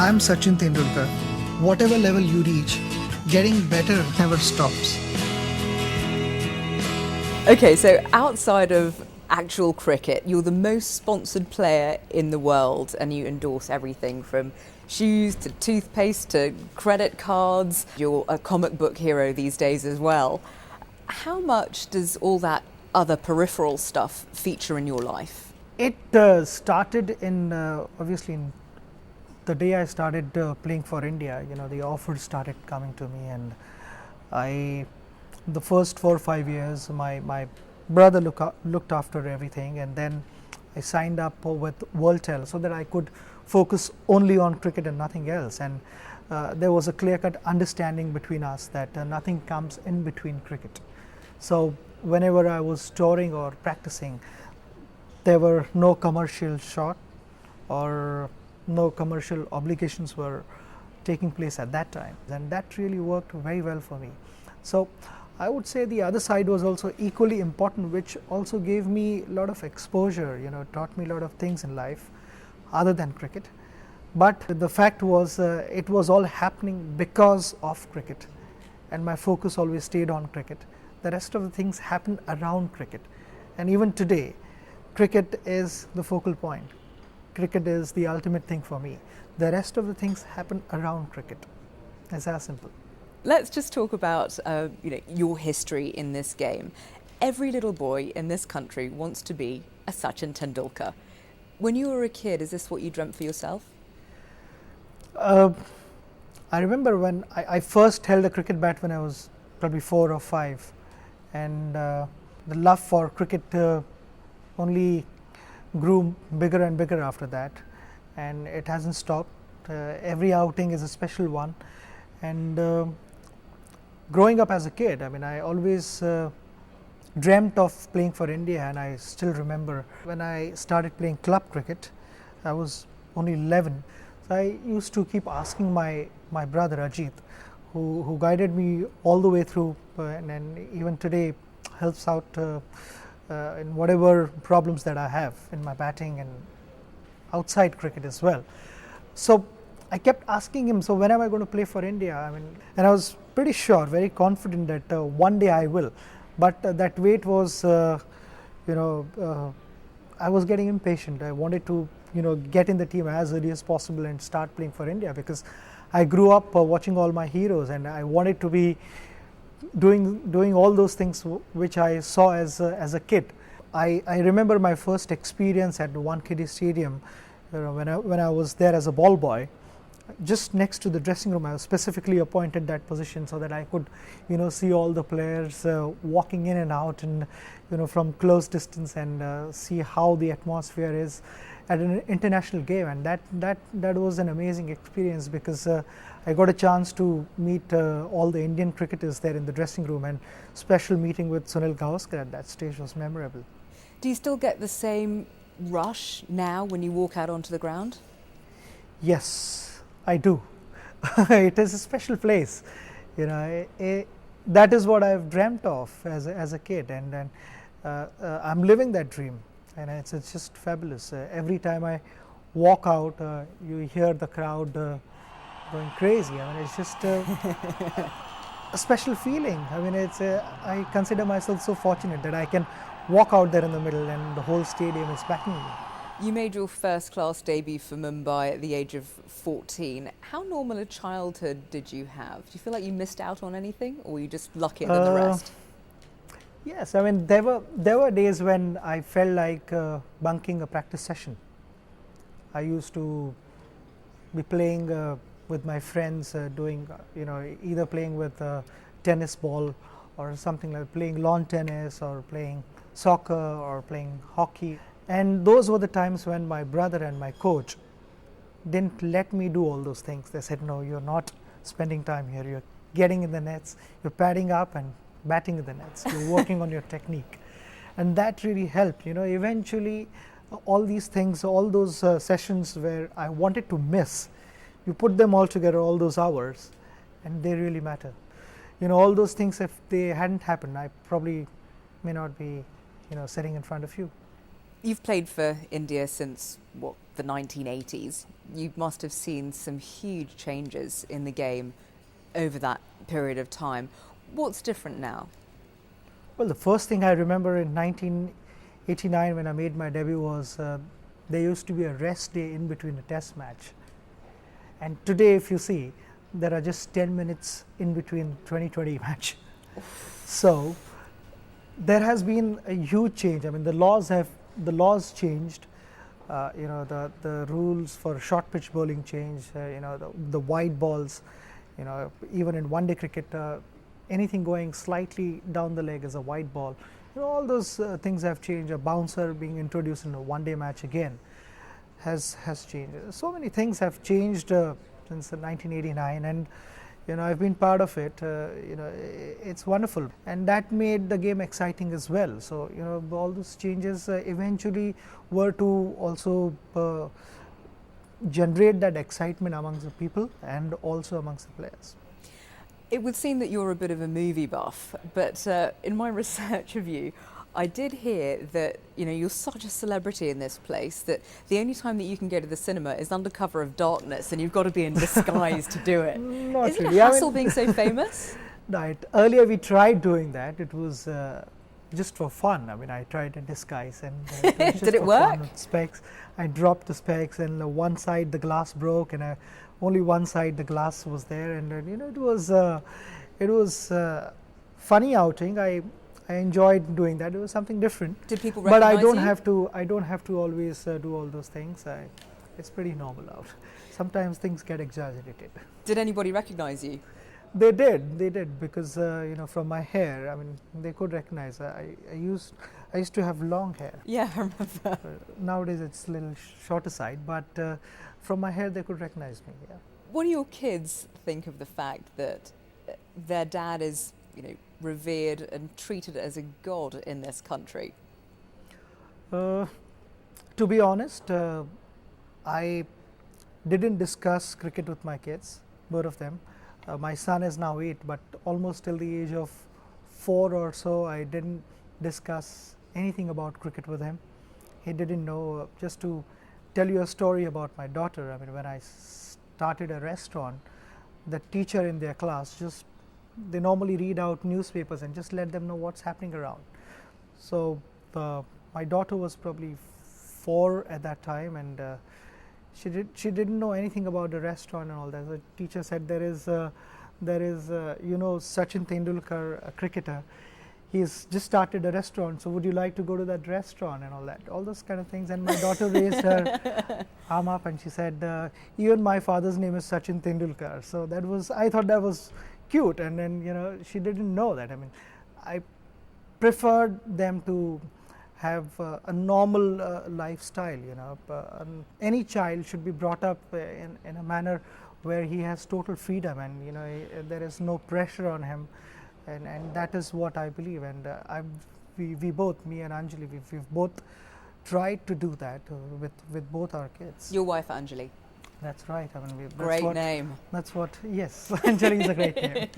I'm Sachin Tendulkar. Whatever level you reach, getting better never stops. Okay, so outside of actual cricket, you're the most sponsored player in the world and you endorse everything from shoes to toothpaste to credit cards. You're a comic book hero these days as well. How much does all that other peripheral stuff feature in your life? It started in obviously in the day I started playing for India. The offers started coming to me, and the first 4 or 5 years, my brother looked after everything, and then I signed up with WorldTel so that I could focus only on cricket and nothing else. And there was a clear-cut understanding between us that nothing comes in between cricket. So whenever I was touring or practicing, there were no commercial shot or no commercial obligations were taking place at that time, and that really worked very well for me. So I would say the other side was also equally important, which also gave me a lot of exposure, taught me a lot of things in life other than cricket. But the fact was it was all happening because of cricket, and my focus always stayed on cricket. The rest of the things happened around cricket, and even today cricket is the focal point. Cricket is the ultimate thing for me. The rest of the things happen around cricket. It's as simple. Let's just talk about your history in this game. Every little boy in this country wants to be a Sachin Tendulkar. When you were a kid, is this what you dreamt for yourself? I remember when I first held a cricket bat when I was probably 4 or 5, and the love for cricket only grew bigger and bigger after that, and it hasn't stopped. Every outing is a special one, and growing up as a kid, I always dreamt of playing for India, and I still remember when I started playing club cricket, I was only 11. So I used to keep asking my brother Ajit, who guided me all the way through, and even today helps out in whatever problems that I have in my batting and outside cricket as well. So I kept asking him, so when am I going to play for India? And I was pretty sure, very confident that one day I will. But that wait was, I was getting impatient. I wanted to, get in the team as early as possible and start playing for India, because I grew up watching all my heroes, and I wanted to be doing all those things which I saw as a kid. I remember my first experience at Wankhede Stadium, when I was there as a ball boy. Just next to the dressing room, I was specifically appointed that position so that I could, see all the players walking in and out, and from close distance, and see how the atmosphere is at an international game. And that was an amazing experience, because I got a chance to meet all the Indian cricketers there in the dressing room, and special meeting with Sunil Gavaskar at that stage was memorable. Do you still get the same rush now when you walk out onto the ground? Yes, I do. It is a special place. That is what I've dreamt of as a kid, and I'm living that dream, and it's just fabulous. Every time I walk out, you hear the crowd going crazy. It's just a special feeling. I consider myself so fortunate that I can walk out there in the middle and the whole stadium is backing me. You made your first class debut for Mumbai at the age of 14. How normal a childhood did you have? Do you feel like you missed out on anything, or were you just luckier than the rest? Yes, there were days when I felt like bunking a practice session. I used to be playing with my friends, doing either playing with tennis ball or something, like playing lawn tennis or playing soccer or playing hockey. And those were the times when my brother and my coach didn't let me do all those things. They said, no, you're not spending time here. You're getting in the nets, you're padding up and batting in the nets. You're working on your technique. And that really helped. Eventually, all these things, all those sessions where I wanted to miss, you put them all together, all those hours, and they really matter. All those things, if they hadn't happened, I probably may not be, sitting in front of you. You've played for India since, the the 1980s. You must have seen some huge changes in the game over that period of time. What's different now? Well, the first thing I remember in 1989 when I made my debut was there used to be a rest day in between a test match. And today, if you see, there are just 10 minutes in between 2020 match. So there has been a huge change. I mean, the laws changed. The rules for short pitch bowling changed. The wide balls. Even in one-day cricket, anything going slightly down the leg is a wide ball. All those things have changed. A bouncer being introduced in a one-day match again has changed. So many things have changed since 1989, and I've been part of it. It's wonderful, and that made the game exciting as well. So all those changes eventually were to also generate that excitement amongst the people and also amongst the players. It would seem that you're a bit of a movie buff, but in my research of you, I did hear that you're such a celebrity in this place that the only time that you can go to the cinema is under cover of darkness, and you've got to be in disguise to do it. Not Isn't really. it a hassle being so famous? Right. Earlier we tried doing that. It was just for fun. I mean, I tried a disguise, and it did it work? With specs. I dropped the specs, and one side the glass broke, and only one side the glass was there, and it was funny outing. I enjoyed doing that. It was something different. Did people recognize you? But I don't have to always do all those things. It's pretty normal out. Sometimes things get exaggerated. Did anybody recognize you? They did because from my hair, I mean, they could recognize. I used to have long hair. Yeah, I remember. Nowadays it's a little shorter side, but from my hair they could recognize me. Yeah. What do your kids think of the fact that their dad is, revered and treated as a god in this country? To be honest, I didn't discuss cricket with my kids, both of them. My son is now 8, but almost till the age of 4 or so, I didn't discuss anything about cricket with him. He didn't know. Just to tell you a story about my daughter, I mean, when I started a restaurant, the teacher in their class they normally read out newspapers and just let them know what's happening around. So my daughter was probably 4 at that time, and she didn't know anything about the restaurant and all that. The teacher said there is Sachin Tendulkar, a cricketer. He's just started a restaurant, so would you like to go to that restaurant and all that, all those kind of things. And my daughter raised her arm up and she said, even my father's name is Sachin Tendulkar. So I thought that was cute. And then she didn't know that. I mean, I preferred them to have a normal lifestyle. Any child should be brought up in a manner where he has total freedom, and there is no pressure on him. And that is what I believe, and we both, me and Anjali, we've both tried to do that with both our kids. Your wife, Anjali. That's right. I mean, Great name. That's what. Yes, Anjali is a great name.